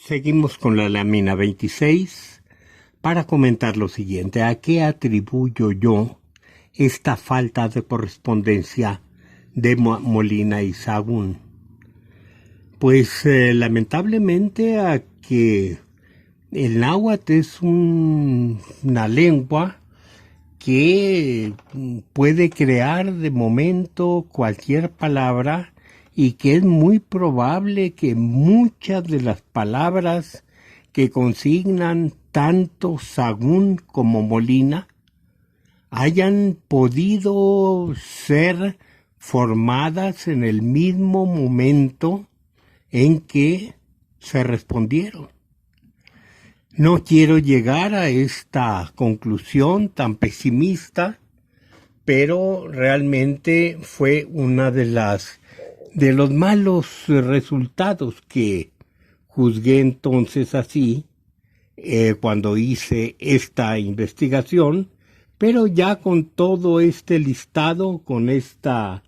Seguimos con la lámina 26 para comentar lo siguiente. ¿A qué atribuyo yo esta falta de correspondencia de Molina y Sahagún? Pues lamentablemente a que el náhuatl es una lengua que puede crear de momento cualquier palabra y que es muy probable que muchas de las palabras que consignan tanto Sahagún como Molina hayan podido ser formadas en el mismo momento en que se respondieron. No quiero llegar a esta conclusión tan pesimista, pero realmente fue una de los malos resultados que juzgué entonces así cuando hice esta investigación, pero ya con todo este listado, con ese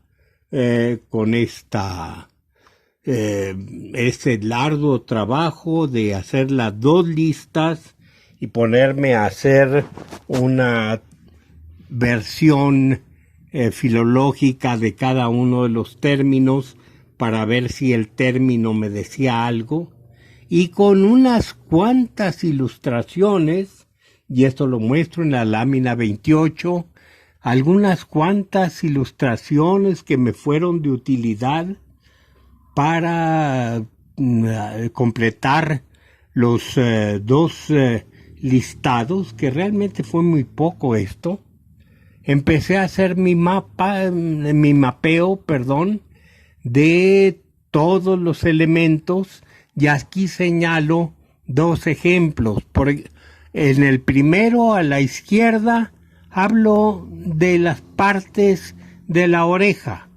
largo trabajo de hacer las dos listas y ponerme a hacer una versión filológica de cada uno de los términos para ver si el término me decía algo, y con unas cuantas ilustraciones, y esto lo muestro en la lámina 28, algunas cuantas ilustraciones que me fueron de utilidad para completar los dos listados, que realmente fue muy poco esto. Empecé a hacer mi mapeo, de todos los elementos, y aquí señalo dos ejemplos. En el primero, a la izquierda, hablo de las partes de la oreja.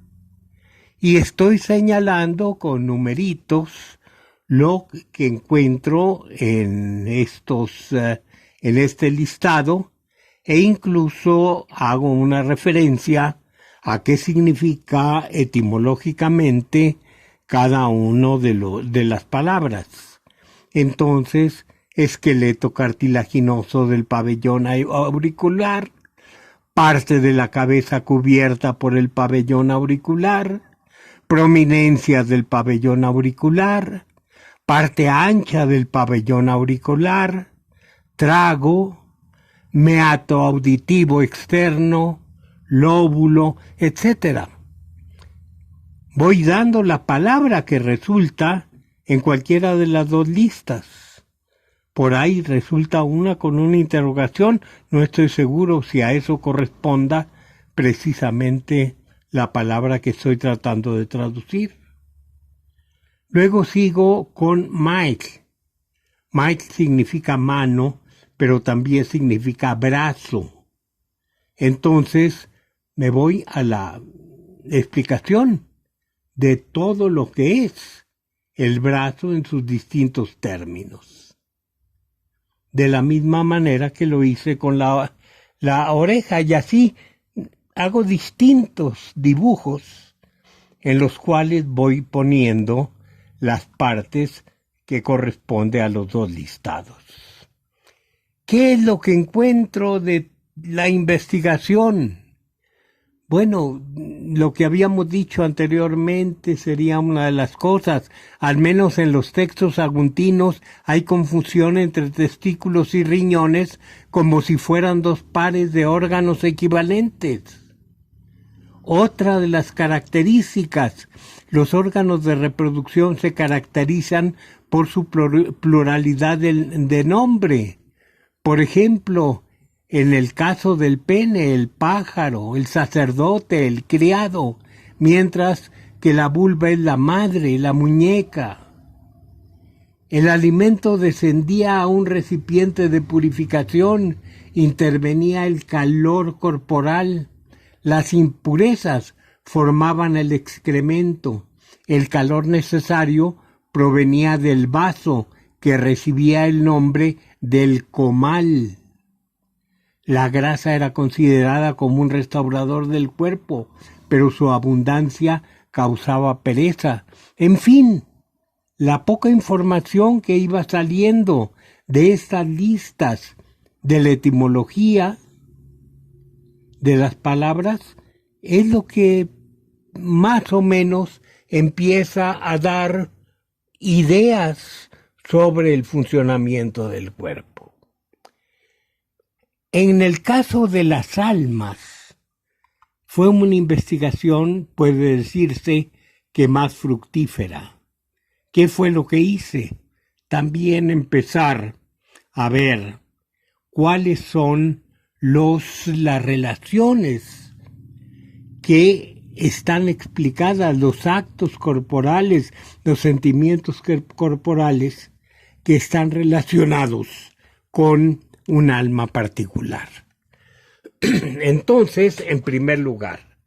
Y estoy señalando con numeritos lo que encuentro en este listado, e incluso hago una referencia a qué significa etimológicamente cada uno de las palabras. Entonces, esqueleto cartilaginoso del pabellón auricular, parte de la cabeza cubierta por el pabellón auricular, prominencias del pabellón auricular, parte ancha del pabellón auricular, trago, meato auditivo externo, lóbulo, etc. Voy dando la palabra que resulta en cualquiera de las dos listas. Por ahí resulta una con una interrogación, no estoy seguro si a eso corresponda precisamente la palabra que estoy tratando de traducir. Luego sigo con Mike. Mike significa mano, pero también significa brazo. Entonces me voy a la explicación de todo lo que es el brazo en sus distintos términos. De la misma manera que lo hice con la oreja, y así hago distintos dibujos en los cuales voy poniendo las partes que corresponden a los dos listados. ¿Qué es lo que encuentro de la investigación? Bueno, lo que habíamos dicho anteriormente sería una de las cosas. Al menos en los textos saguntinos hay confusión entre testículos y riñones como si fueran dos pares de órganos equivalentes. Otra de las características, los órganos de reproducción se caracterizan por su pluralidad de nombre. Por ejemplo, en el caso del pene, el pájaro, el sacerdote, el criado, mientras que la vulva es la madre, la muñeca. El alimento descendía a un recipiente de purificación, intervenía el calor corporal. Las impurezas formaban el excremento. El calor necesario provenía del vaso, que recibía el nombre del comal. La grasa era considerada como un restaurador del cuerpo, pero su abundancia causaba pereza. En fin, la poca información que iba saliendo de estas listas de la etimología de las palabras es lo que más o menos empieza a dar ideas sobre el funcionamiento del cuerpo. En el caso de las almas, fue una investigación, puede decirse, que más fructífera. ¿Qué fue lo que hice? También empezar a ver cuáles son las relaciones que están explicadas, los actos corporales, los sentimientos corporales que están relacionados con un alma particular. Entonces, en primer lugar,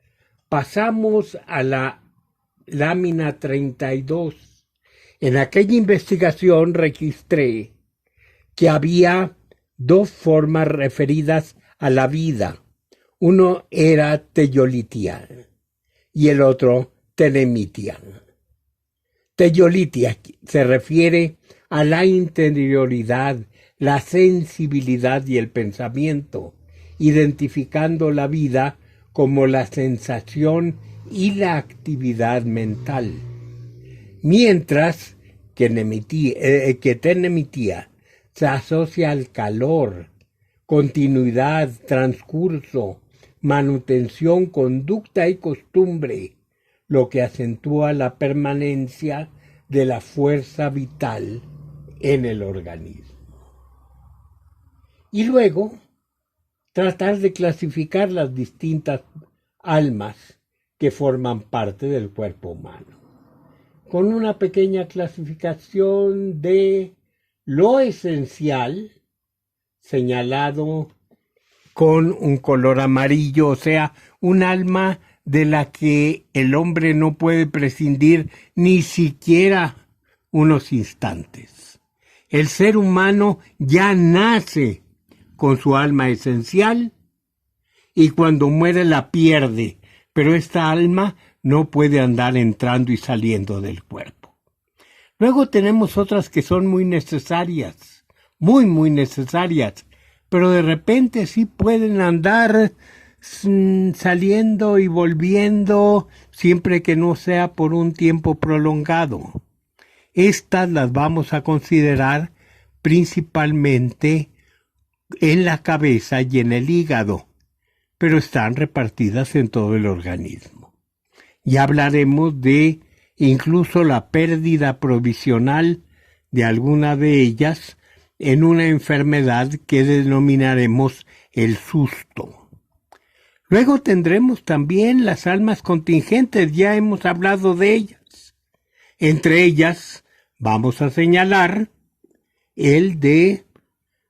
pasamos a la lámina 32. En aquella investigación registré que había dos formas referidas a la vida. Uno era Teyolitia y el otro Tenemitia. Teyolitia se refiere a la interioridad, la sensibilidad y el pensamiento, identificando la vida como la sensación y la actividad mental. Mientras que Tenemitia se asocia al calor, continuidad, transcurso, manutención, conducta y costumbre, lo que acentúa la permanencia de la fuerza vital en el organismo. Y luego, tratar de clasificar las distintas almas que forman parte del cuerpo humano, con una pequeña clasificación de lo esencial, señalado con un color amarillo, o sea, un alma de la que el hombre no puede prescindir ni siquiera unos instantes. El ser humano ya nace con su alma esencial y cuando muere la pierde, pero esta alma no puede andar entrando y saliendo del cuerpo. Luego tenemos otras que son muy necesarias, muy necesarias, pero de repente sí pueden andar saliendo y volviendo siempre que no sea por un tiempo prolongado. Estas las vamos a considerar principalmente en la cabeza y en el hígado, pero están repartidas en todo el organismo. Ya hablaremos de incluso la pérdida provisional de alguna de ellas en una enfermedad que denominaremos el susto. Luego tendremos también las almas contingentes, ya hemos hablado de ellas. Entre ellas vamos a señalar el de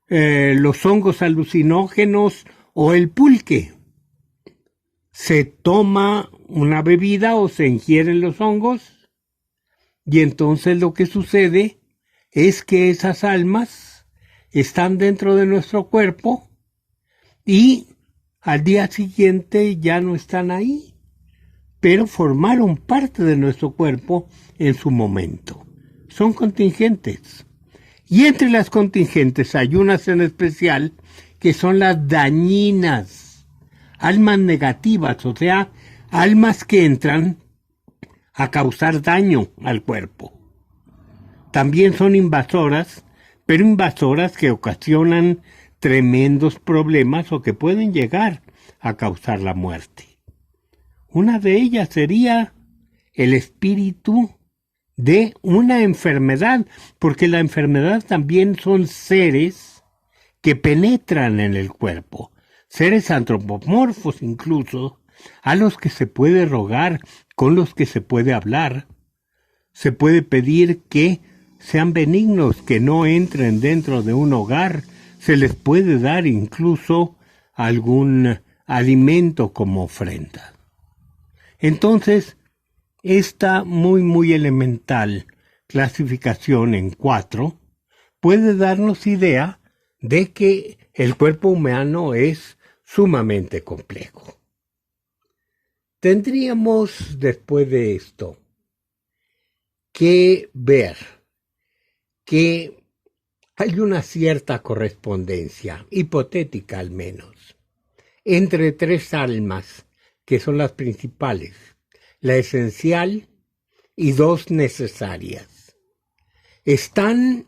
los hongos alucinógenos o el pulque. Se toma una bebida o se ingieren los hongos y entonces lo que sucede es que esas almas están dentro de nuestro cuerpo y al día siguiente ya no están ahí, pero formaron parte de nuestro cuerpo en su momento. Son contingentes. Y entre las contingentes hay unas en especial que son las dañinas, almas negativas, o sea, almas que entran a causar daño al cuerpo. También son invasoras, pero invasoras que ocasionan tremendos problemas o que pueden llegar a causar la muerte. Una de ellas sería el espíritu de una enfermedad, porque la enfermedad también son seres que penetran en el cuerpo, seres antropomorfos incluso, a los que se puede rogar, con los que se puede hablar. Se puede pedir que sean benignos, que no entren dentro de un hogar, se les puede dar incluso algún alimento como ofrenda. Entonces, esta muy elemental clasificación en 4 puede darnos idea de que el cuerpo humano es sumamente complejo. Tendríamos, después de esto, que ver que hay una cierta correspondencia, hipotética al menos, entre tres almas que son las principales, la esencial y dos necesarias. Están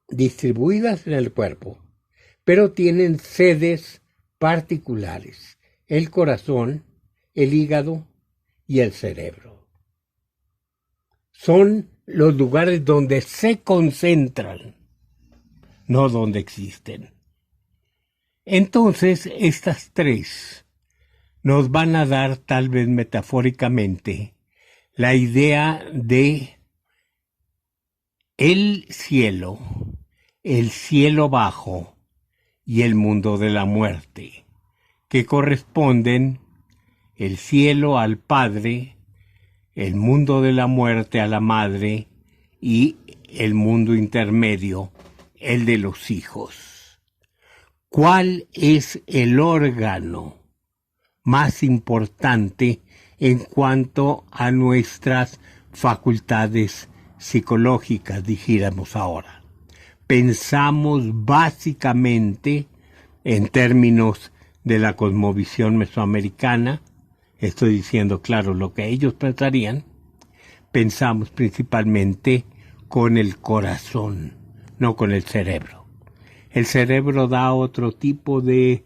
distribuidas en el cuerpo, pero tienen sedes particulares: el corazón, el hígado y el cerebro. Son los lugares donde se concentran, no donde existen. Entonces, estas tres nos van a dar, tal vez metafóricamente, la idea de el cielo bajo y el mundo de la muerte, que corresponden el cielo al Padre, el mundo de la muerte a la Madre y el mundo intermedio, el de los hijos. ¿Cuál es el órgano más importante en cuanto a nuestras facultades psicológicas, dijéramos ahora? Pensamos básicamente en términos de la cosmovisión mesoamericana, estoy diciendo, claro, lo que ellos pensarían. Pensamos principalmente con el corazón, no con el cerebro. El cerebro da otro tipo de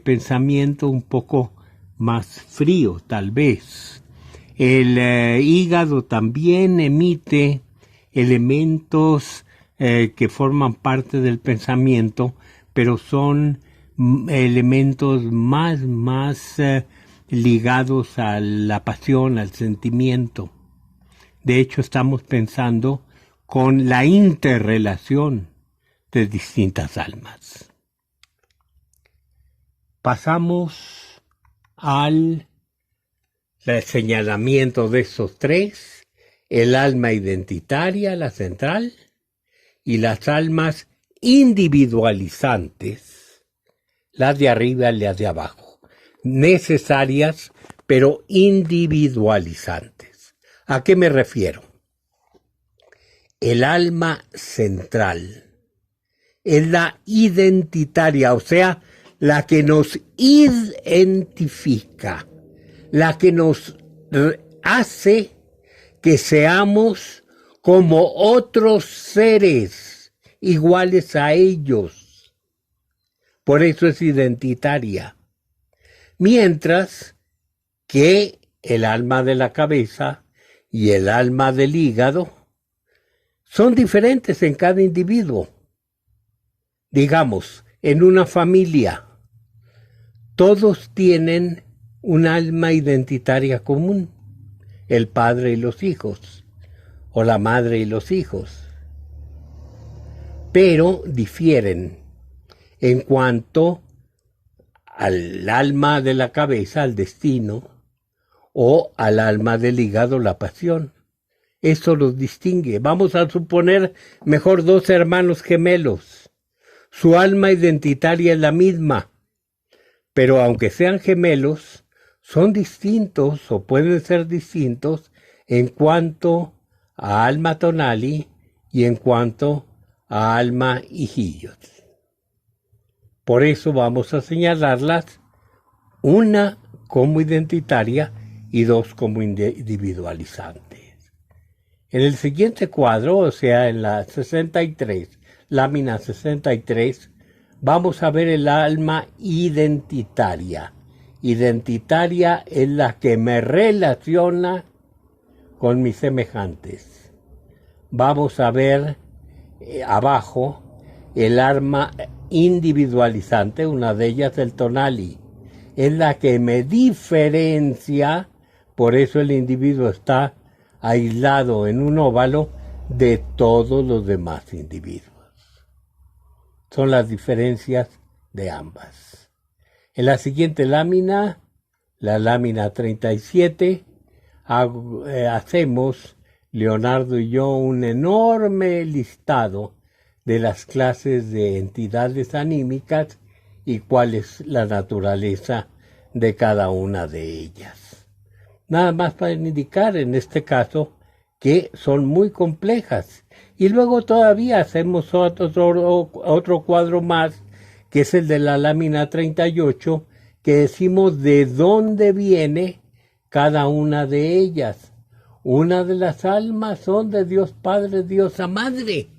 pensamiento un poco más frío, tal vez. El hígado también emite elementos que forman parte del pensamiento, pero son elementos más ligados a la pasión, al sentimiento. De hecho, estamos pensando con la interrelación de distintas almas. Pasamos al señalamiento de esos tres: el alma identitaria, la central, y las almas individualizantes, las de arriba y las de abajo, necesarias pero individualizantes. ¿A qué me refiero? El alma central es la identitaria, o sea, la que nos identifica, la que nos hace que seamos como otros seres iguales a ellos. Por eso es identitaria. Mientras que el alma de la cabeza y el alma del hígado son diferentes en cada individuo. Digamos, en una familia, todos tienen un alma identitaria común: el padre y los hijos, o la madre y los hijos. Pero difieren en cuanto al alma de la cabeza, al destino, o al alma del hígado, la pasión. Eso los distingue. Vamos a suponer mejor dos hermanos gemelos. Su alma identitaria es la misma, pero aunque sean gemelos, son distintos o pueden ser distintos en cuanto a alma tonali y en cuanto a alma hijillos. Por eso vamos a señalarlas, una como identitaria y dos como individualizantes. En el siguiente cuadro, o sea, en la 63, lámina 63, vamos a ver el alma identitaria. Identitaria es la que me relaciona con mis semejantes. Vamos a ver abajo el alma individualizante, una de ellas el tonali. Es la que me diferencia, por eso el individuo está aislado en un óvalo de todos los demás individuos. Son las diferencias de ambas. En la siguiente lámina, la lámina 37, hacemos, Leonardo y yo, un enorme listado de las clases de entidades anímicas y cuál es la naturaleza de cada una de ellas. Nada más para indicar, en este caso, que son muy complejas. Y luego todavía hacemos otro cuadro más, que es el de la lámina 38, que decimos de dónde viene cada una de ellas. Una de las almas son de Dios Padre, Diosa Madre.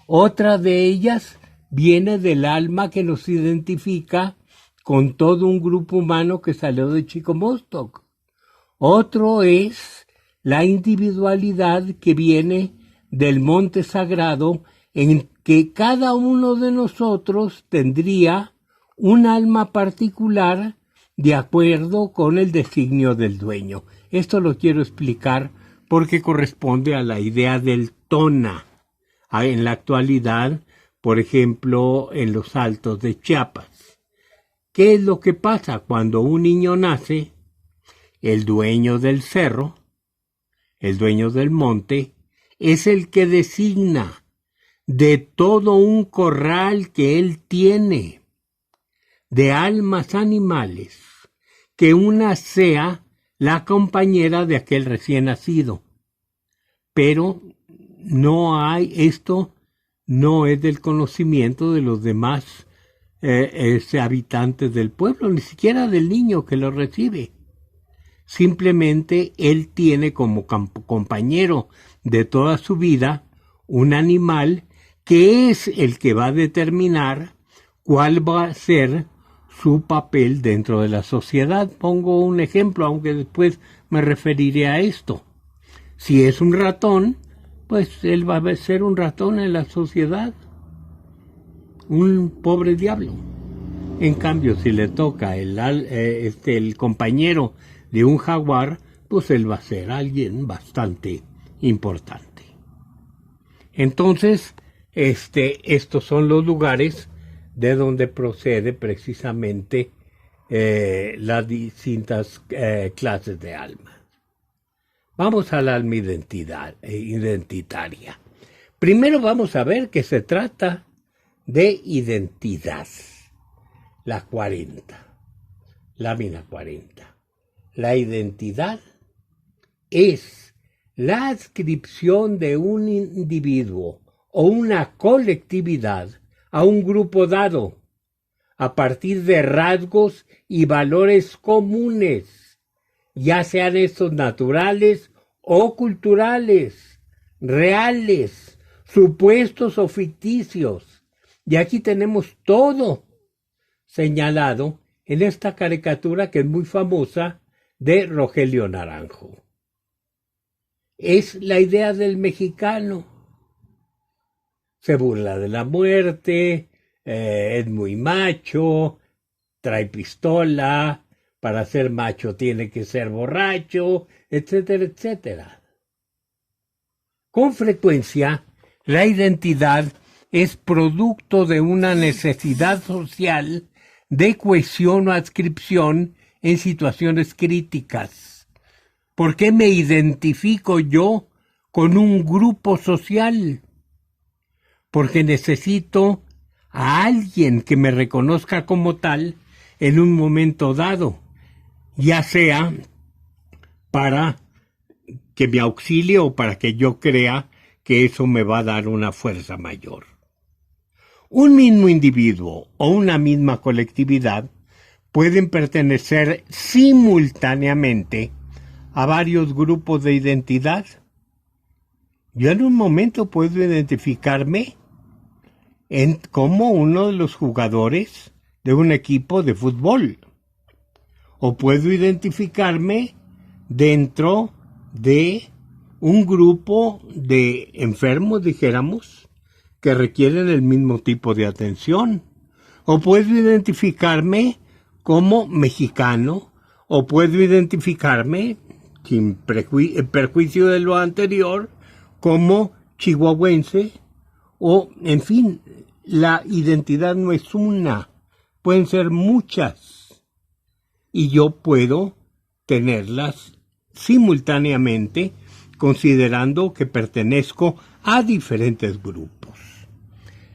Otra de ellas viene del alma que nos identifica con todo un grupo humano que salió de Chicomostoc. Otro es la individualidad que viene del monte sagrado, en que cada uno de nosotros tendría un alma particular de acuerdo con el designio del dueño. Esto lo quiero explicar porque corresponde a la idea del tona. En la actualidad, por ejemplo, en los Altos de Chiapas. ¿Qué es lo que pasa cuando un niño nace? El dueño del cerro, el dueño del monte, es el que designa de todo un corral que él tiene de almas animales, que una sea la compañera de aquel recién nacido. Pero esto no es del conocimiento de los demás habitantes del pueblo, ni siquiera del niño que lo recibe. Simplemente él tiene como compañero de toda su vida un animal que es el que va a determinar cuál va a ser su papel dentro de la sociedad. Pongo un ejemplo, aunque después me referiré a esto. Si es un ratón, pues él va a ser un ratón en la sociedad, un pobre diablo. En cambio, si le toca el compañero de un jaguar, pues él va a ser alguien bastante importante. Entonces, estos son los lugares de donde procede precisamente las distintas clases de almas. Vamos al alma identitaria. Primero vamos a ver que se trata de identidad. La 40, lámina 40. La identidad es la adscripción de un individuo o una colectividad a un grupo dado, a partir de rasgos y valores comunes, ya sean estos naturales o culturales, reales, supuestos o ficticios. Y aquí tenemos todo señalado en esta caricatura que es muy famosa de Rogelio Naranjo. Es la idea del mexicano. Se burla de la muerte, es muy macho, trae pistola, para ser macho tiene que ser borracho, etcétera, etcétera. Con frecuencia, la identidad es producto de una necesidad social de cohesión o adscripción en situaciones críticas. ¿Por qué me identifico yo con un grupo social? Porque necesito a alguien que me reconozca como tal en un momento dado, ya sea para que me auxilie o para que yo crea que eso me va a dar una fuerza mayor. Un mismo individuo o una misma colectividad pueden pertenecer simultáneamente a varios grupos de identidad. Yo en un momento puedo identificarme como uno de los jugadores de un equipo de fútbol. O puedo identificarme dentro de un grupo de enfermos, dijéramos, que requieren el mismo tipo de atención. O puedo identificarme como mexicano, o puedo identificarme, sin perjuicio de lo anterior, como chihuahuense, o, en fin, la identidad no es una, pueden ser muchas, y yo puedo tenerlas simultáneamente, considerando que pertenezco a diferentes grupos.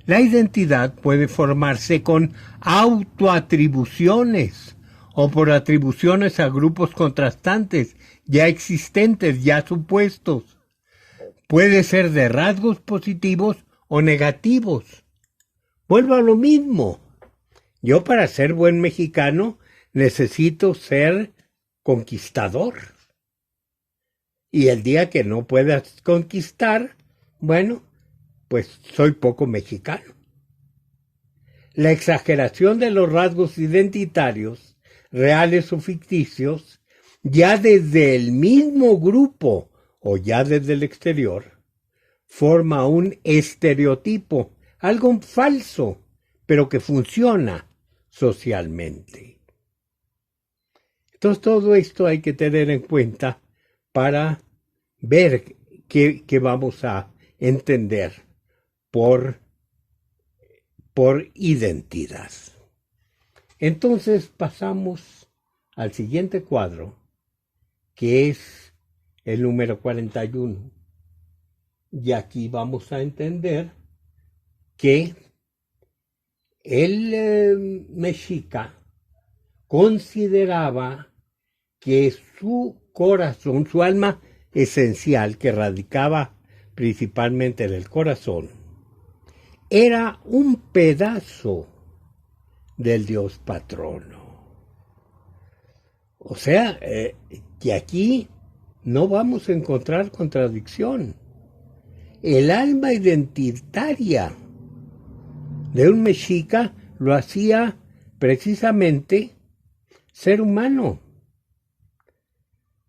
La identidad puede formarse con autoatribuciones o por atribuciones a grupos contrastantes, ya existentes, ya supuestos. Puede ser de rasgos positivos o negativos. Vuelvo a lo mismo. Yo, para ser buen mexicano, necesito ser conquistador. Y el día que no puedas conquistar, bueno, pues soy poco mexicano. La exageración de los rasgos identitarios, reales o ficticios, ya desde el mismo grupo o ya desde el exterior, forma un estereotipo, algo falso, pero que funciona socialmente. Entonces, todo esto hay que tener en cuenta para ver qué vamos a entender por identidad. Entonces pasamos al siguiente cuadro, que es el número 41. Y aquí vamos a entender que el mexica consideraba que su corazón, su alma esencial, que radicaba principalmente en el corazón, era un pedazo del Dios patrono. O sea, que aquí no vamos a encontrar contradicción. El alma identitaria de un mexica lo hacía precisamente ser humano,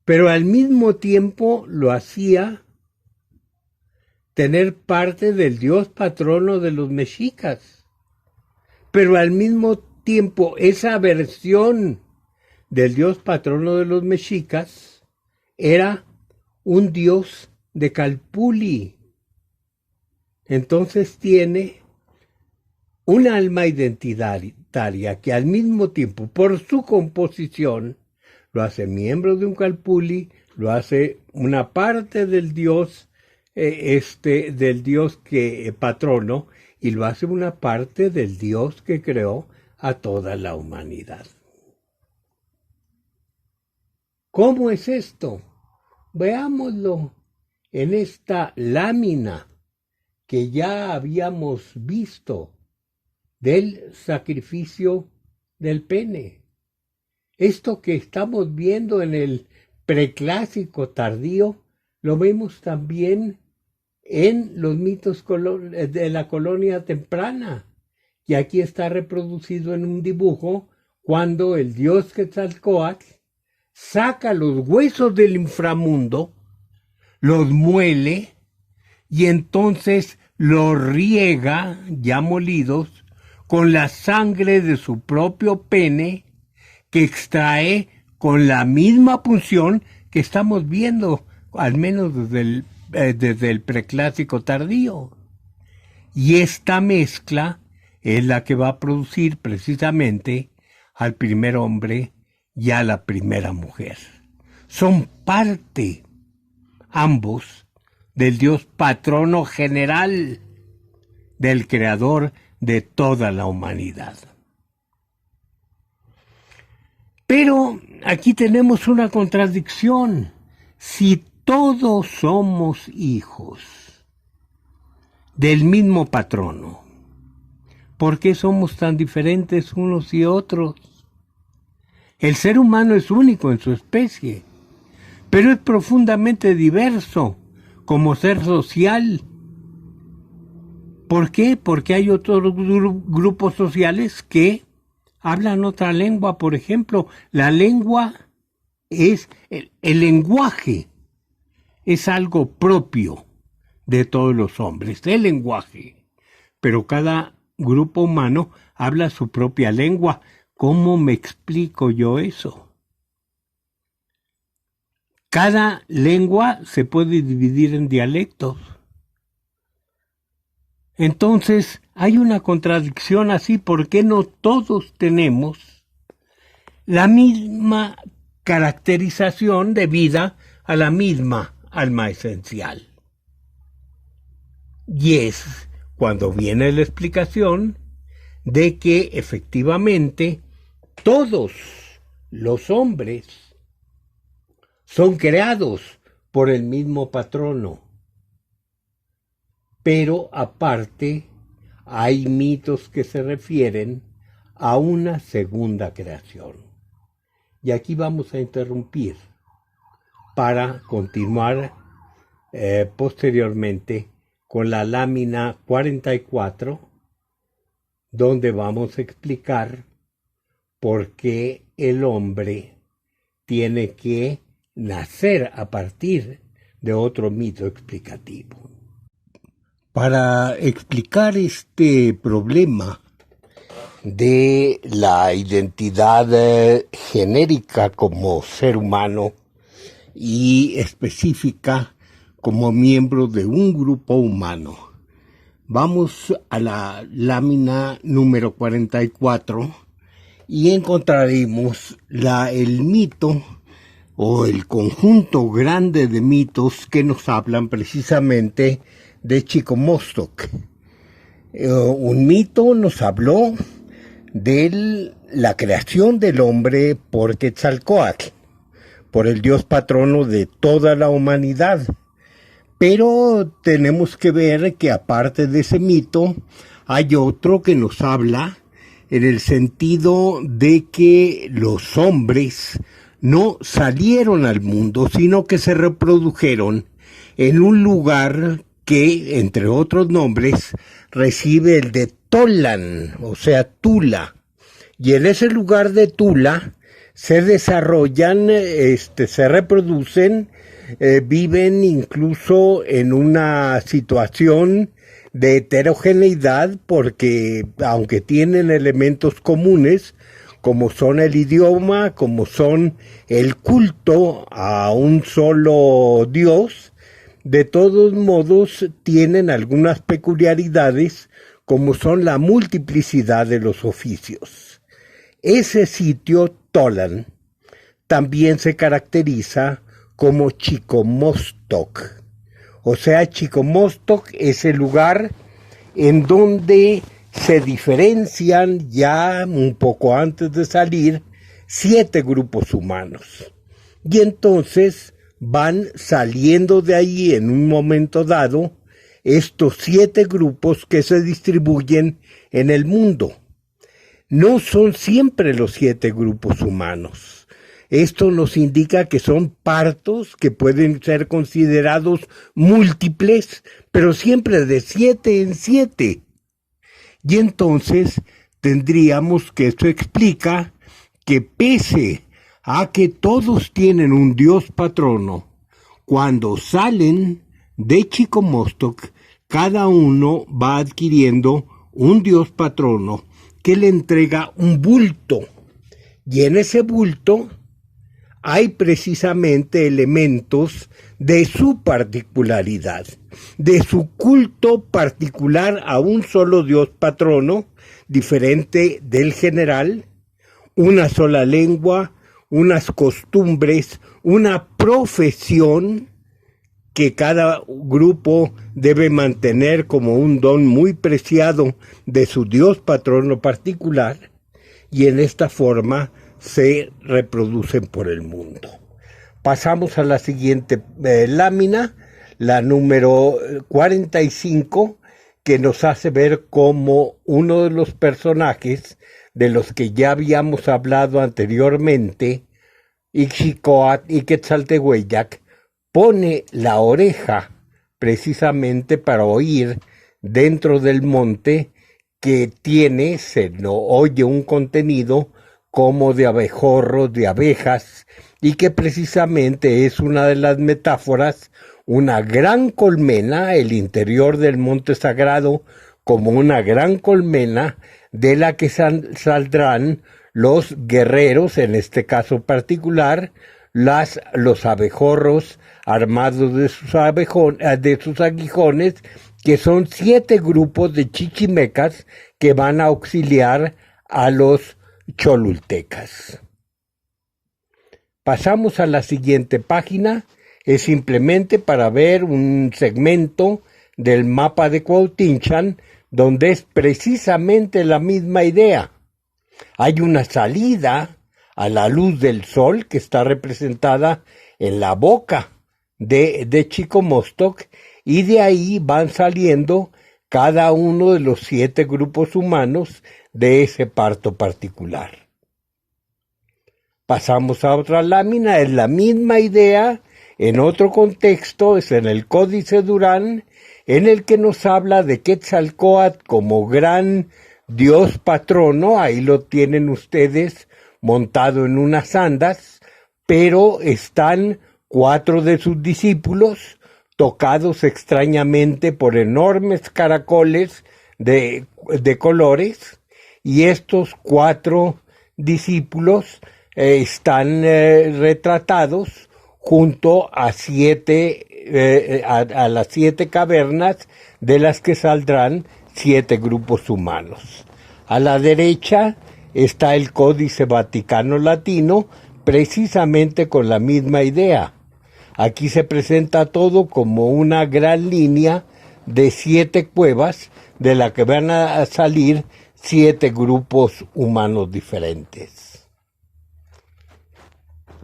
pero al mismo tiempo lo hacía tener parte del Dios patrono de los mexicas, pero al mismo tiempo esa versión del Dios patrono de los mexicas era un Dios de Calpulli. Entonces tiene un alma identitaria que al mismo tiempo, por su composición, lo hace miembro de un Calpulli, lo hace una parte del Dios del Dios que patrono, y lo hace una parte del Dios que creó a toda la humanidad. ¿Cómo es esto? Veámoslo en esta lámina que ya habíamos visto del sacrificio del pene. Esto que estamos viendo en el preclásico tardío, lo vemos también en los mitos de la colonia temprana, y aquí está reproducido en un dibujo cuando el dios Quetzalcóatl saca los huesos del inframundo, los muele y entonces los riega, ya molidos, con la sangre de su propio pene, que extrae con la misma punción que estamos viendo, al menos desde el preclásico tardío. Y esta mezcla es la que va a producir precisamente al primer hombre y a la primera mujer. Son parte, ambos, del Dios patrono general, del creador de toda la humanidad. Pero aquí tenemos una contradicción. Si todos somos hijos del mismo patrono, ¿por qué somos tan diferentes unos y otros? El ser humano es único en su especie, pero es profundamente diverso como ser social. ¿Por qué? Porque hay otros grupos sociales que hablan otra lengua. Por ejemplo, la lengua es el lenguaje, es algo propio de todos los hombres, el lenguaje. Pero cada grupo humano habla su propia lengua. ¿Cómo me explico yo eso? Cada lengua se puede dividir en dialectos. Entonces, hay una contradicción así. ¿Por qué no todos tenemos la misma caracterización debida a la misma alma esencial? Y es cuando viene la explicación de que efectivamente todos los hombres son creados por el mismo patrono. Pero aparte hay mitos que se refieren a una segunda creación. Y aquí vamos a interrumpir para continuar posteriormente con la lámina 44, donde vamos a explicar por qué el hombre tiene que nacer a partir de otro mito explicativo. Para explicar este problema de la identidad genérica como ser humano y específica como miembro de un grupo humano, vamos a la lámina número 44 y encontraremos el mito o el conjunto grande de mitos que nos hablan precisamente de Chico Mostock. Un mito nos habló de la creación del hombre por Quetzalcóatl, por el dios patrono de toda la humanidad. Pero tenemos que ver que aparte de ese mito, hay otro que nos habla en el sentido de que los hombres no salieron al mundo, sino que se reprodujeron en un lugar que, entre otros nombres, recibe el de Tolan, o sea, Tula. Y en ese lugar de Tula se desarrollan, se reproducen, viven incluso en una situación de heterogeneidad, porque aunque tienen elementos comunes, como son el idioma, como son el culto a un solo Dios, de todos modos tienen algunas peculiaridades, como son la multiplicidad de los oficios. Ese sitio, Tolan, también se caracteriza como Chicomostoc. O sea, Chicomostoc es el lugar en donde se diferencian ya un poco antes de salir 7 grupos humanos. Y entonces van saliendo de ahí en un momento dado estos 7 grupos que se distribuyen en el mundo. No son siempre los 7 grupos humanos. Esto nos indica que son partos que pueden ser considerados múltiples, pero siempre de 7 en 7. Y entonces tendríamos que esto explica que pese a que todos tienen un dios patrono, cuando salen de Chicomostoc, cada uno va adquiriendo un dios patrono que le entrega un bulto. Y en ese bulto hay precisamente elementos de su particularidad, de su culto particular a un solo dios patrono, diferente del general, una sola lengua, unas costumbres, una profesión que cada grupo debe mantener como un don muy preciado de su dios patrono particular, y en esta forma se reproducen por el mundo. Pasamos a la siguiente lámina, la número 45, que nos hace ver cómo uno de los personajes de los que ya habíamos hablado anteriormente, Ixicóatl y Quetzaltehueyac, pone la oreja precisamente para oír dentro del monte que se oye un contenido como de abejorros, de abejas, y que precisamente es una de las metáforas, una gran colmena, el interior del monte sagrado como una gran colmena de la que saldrán los guerreros, en este caso particular, los abejorros armados de sus aguijones, que son 7 grupos de chichimecas que van a auxiliar a los cholultecas. Pasamos a la siguiente página, es simplemente para ver un segmento del mapa de Cuautinchan, donde es precisamente la misma idea. Hay una salida a la luz del sol que está representada en la boca de Chico Mostock, y de ahí van saliendo cada uno de los 7 grupos humanos de ese parto particular. Pasamos a otra lámina, es la misma idea, en otro contexto, es en el Códice Durán, en el que nos habla de Quetzalcóatl como gran dios patrono. Ahí lo tienen ustedes montado en unas andas, pero están 4 de sus discípulos tocados extrañamente por enormes caracoles de colores, y estos 4 discípulos están retratados junto a 7 a las 7 cavernas de las que saldrán 7 grupos humanos. A la derecha está el Códice Vaticano Latino, precisamente con la misma idea. Aquí se presenta todo como una gran línea de 7 cuevas de la que van a salir 7 grupos humanos diferentes.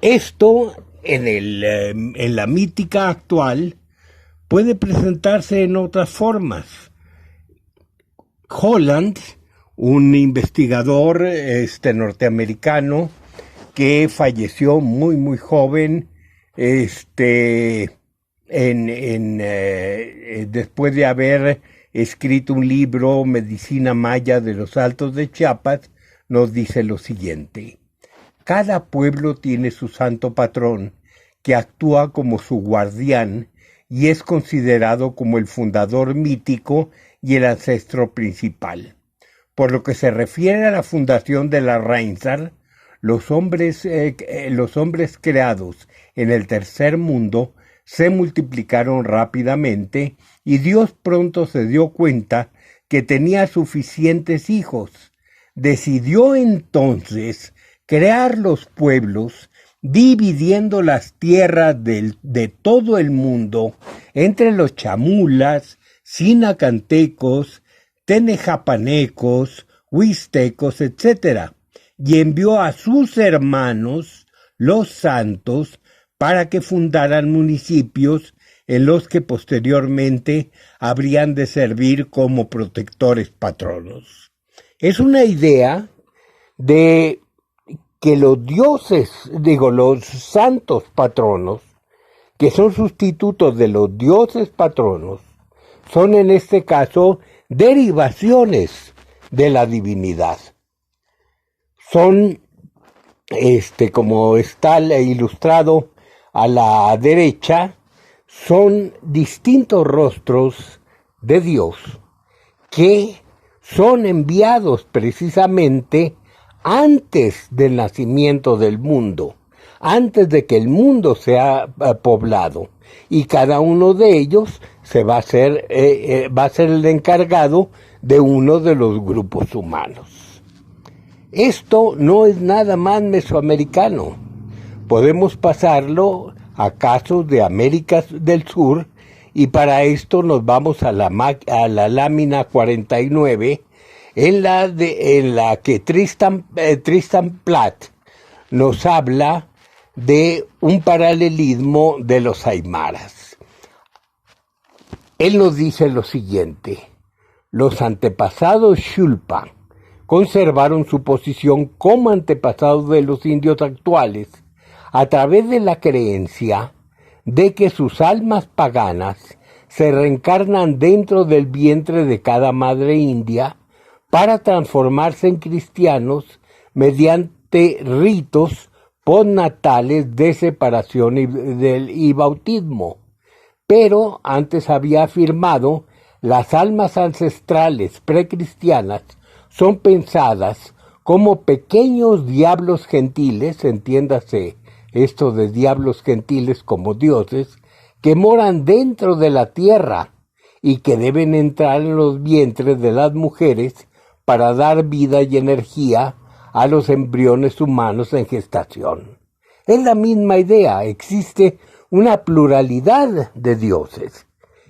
Esto en la mítica actual puede presentarse en otras formas. Holland, un investigador norteamericano que falleció muy muy joven, después de haber escrito un libro, Medicina Maya de los Altos de Chiapas, nos dice lo siguiente: cada pueblo tiene su santo patrón, que actúa como su guardián y es considerado como el fundador mítico y el ancestro principal. Por lo que se refiere a la fundación de la Reinsar, los hombres creados en el tercer mundo se multiplicaron rápidamente, y Dios pronto se dio cuenta que tenía suficientes hijos. Decidió entonces crear los pueblos, dividiendo las tierras de todo el mundo entre los chamulas, sinacantecos, tenejapanecos, huistecos, etc., y envió a sus hermanos, los santos, para que fundaran municipios en los que posteriormente habrían de servir como protectores patronos. Es una idea de que los dioses, los santos patronos, que son sustitutos de los dioses patronos, son en este caso derivaciones de la divinidad. Son, como está ilustrado a la derecha, son distintos rostros de Dios que son enviados precisamente antes del nacimiento del mundo, antes de que el mundo sea poblado, y cada uno de ellos va a ser el encargado de uno de los grupos humanos. Esto no es nada más mesoamericano. Podemos pasarlo a casos de América del Sur, y para esto nos vamos a la lámina 49, en la que Tristan Platt nos habla de un paralelismo de los aymaras. Él nos dice lo siguiente: los antepasados Xulpa conservaron su posición como antepasados de los indios actuales a través de la creencia de que sus almas paganas se reencarnan dentro del vientre de cada madre india para transformarse en cristianos mediante ritos postnatales de separación y bautismo. Pero antes había afirmado, las almas ancestrales precristianas son pensadas como pequeños diablos gentiles, entiéndase esto de diablos gentiles como dioses, que moran dentro de la tierra y que deben entrar en los vientres de las mujeres para dar vida y energía a los embriones humanos en gestación. Es la misma idea, existe una pluralidad de dioses,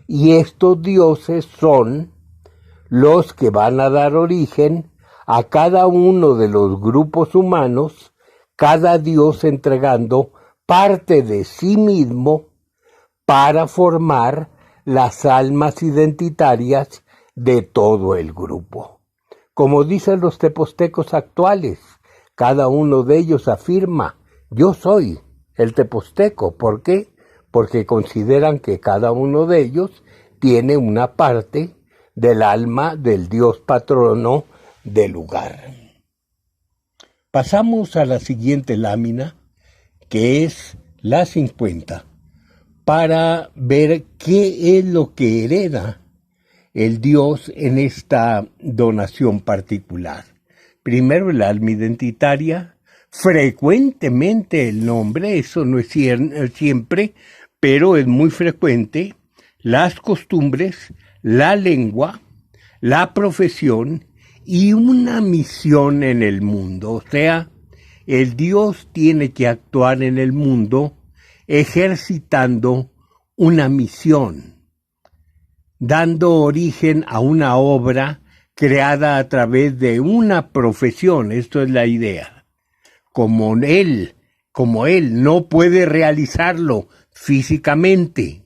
y estos dioses son los que van a dar origen a cada uno de los grupos humanos, cada dios entregando parte de sí mismo para formar las almas identitarias de todo el grupo. Como dicen los tepostecos actuales, cada uno de ellos afirma: yo soy el teposteco. ¿Por qué? Porque consideran que cada uno de ellos tiene una parte del alma del dios patrono del lugar. Pasamos a la siguiente lámina, que es la 50, para ver qué es lo que hereda el dios en esta donación particular. Primero, el alma identitaria, frecuentemente el nombre, eso no es siempre, pero es muy frecuente, las costumbres, la lengua, la profesión y una misión en el mundo. O sea, el Dios tiene que actuar en el mundo ejercitando una misión, dando origen a una obra creada a través de una profesión. Esto es la idea. Como él no puede realizarlo físicamente,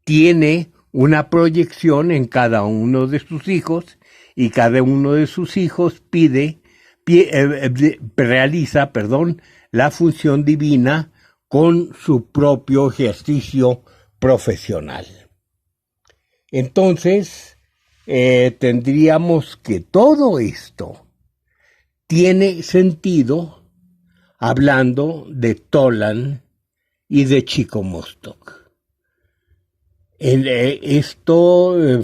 tiene una proyección en cada uno de sus hijos, y cada uno de sus hijos realiza la función divina con su propio ejercicio profesional. Entonces, tendríamos que todo esto tiene sentido hablando de Tolan y de Chico Mostoc.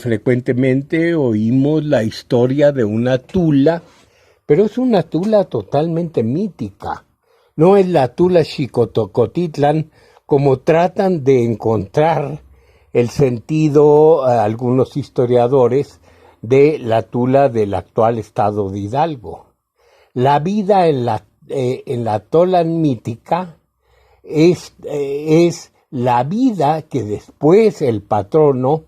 Frecuentemente oímos la historia de una tula, pero es una tula totalmente mítica. No es la tula Xicotocotitlan como tratan de encontrar el sentido algunos historiadores de la tula del actual estado de Hidalgo. La vida en la Tolan mítica es la vida que después el patrono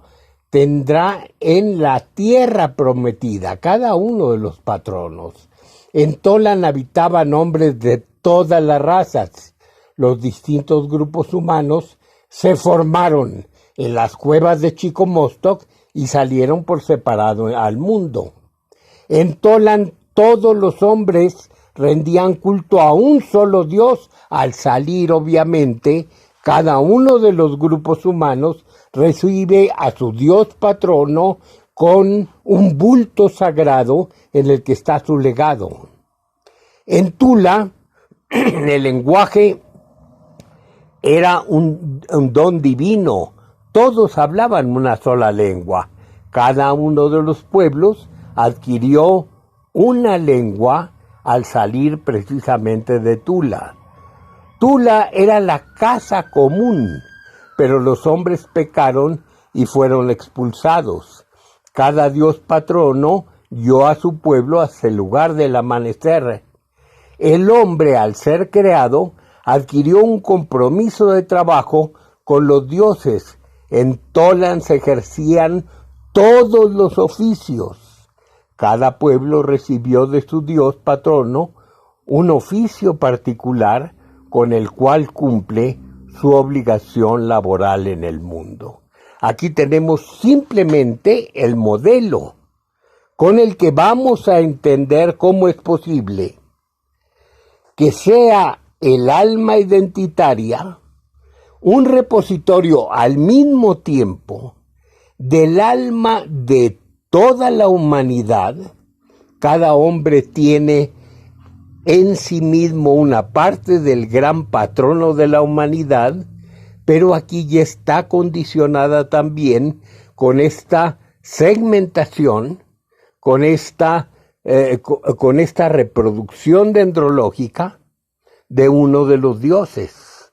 tendrá en la tierra prometida, cada uno de los patronos. En Tolan habitaban hombres de todas las razas. Los distintos grupos humanos se formaron en las cuevas de Chico Mostoc y salieron por separado al mundo. En Tolan todos los hombres rendían culto a un solo Dios. Al salir, obviamente, cada uno de los grupos humanos recibe a su Dios patrono con un bulto sagrado en el que está su legado. En Tula, el lenguaje era un don divino. Todos hablaban una sola lengua. Cada uno de los pueblos adquirió una lengua al salir precisamente de Tula. Tula era la casa común, pero los hombres pecaron y fueron expulsados. Cada dios patrono guió a su pueblo hacia el lugar del amanecer. El hombre, al ser creado, adquirió un compromiso de trabajo con los dioses. En Tolan se ejercían todos los oficios. Cada pueblo recibió de su dios patrono un oficio particular con el cual cumple su obligación laboral en el mundo. Aquí tenemos simplemente el modelo con el que vamos a entender cómo es posible que sea el alma identitaria un repositorio al mismo tiempo del alma de toda la humanidad. Cada hombre tiene en sí mismo una parte del gran patrono de la humanidad, pero aquí ya está condicionada también con esta segmentación, con esta reproducción dendrológica de uno de los dioses,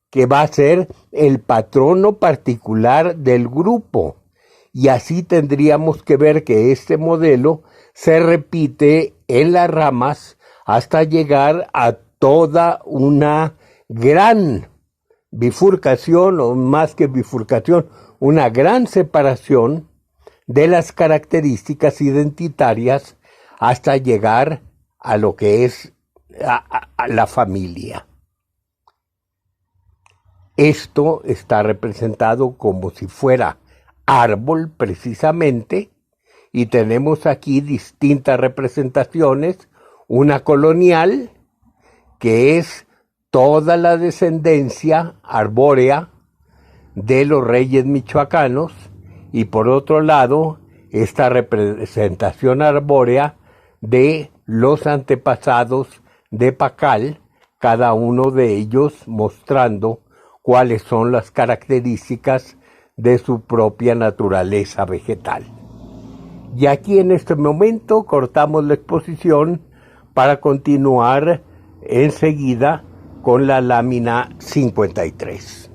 que va a ser el patrono particular del grupo. Y así tendríamos que ver que este modelo se repite en las ramas hasta llegar a toda una gran bifurcación, o más que bifurcación, una gran separación de las características identitarias hasta llegar a lo que es a la familia. Esto está representado como si fuera árbol precisamente, y tenemos aquí distintas representaciones, una colonial, que es toda la descendencia arbórea de los reyes michoacanos, y por otro lado, esta representación arbórea de los antepasados de Pacal, cada uno de ellos mostrando cuáles son las características de su propia naturaleza vegetal. Y aquí en este momento cortamos la exposición para continuar enseguida con la lámina 53.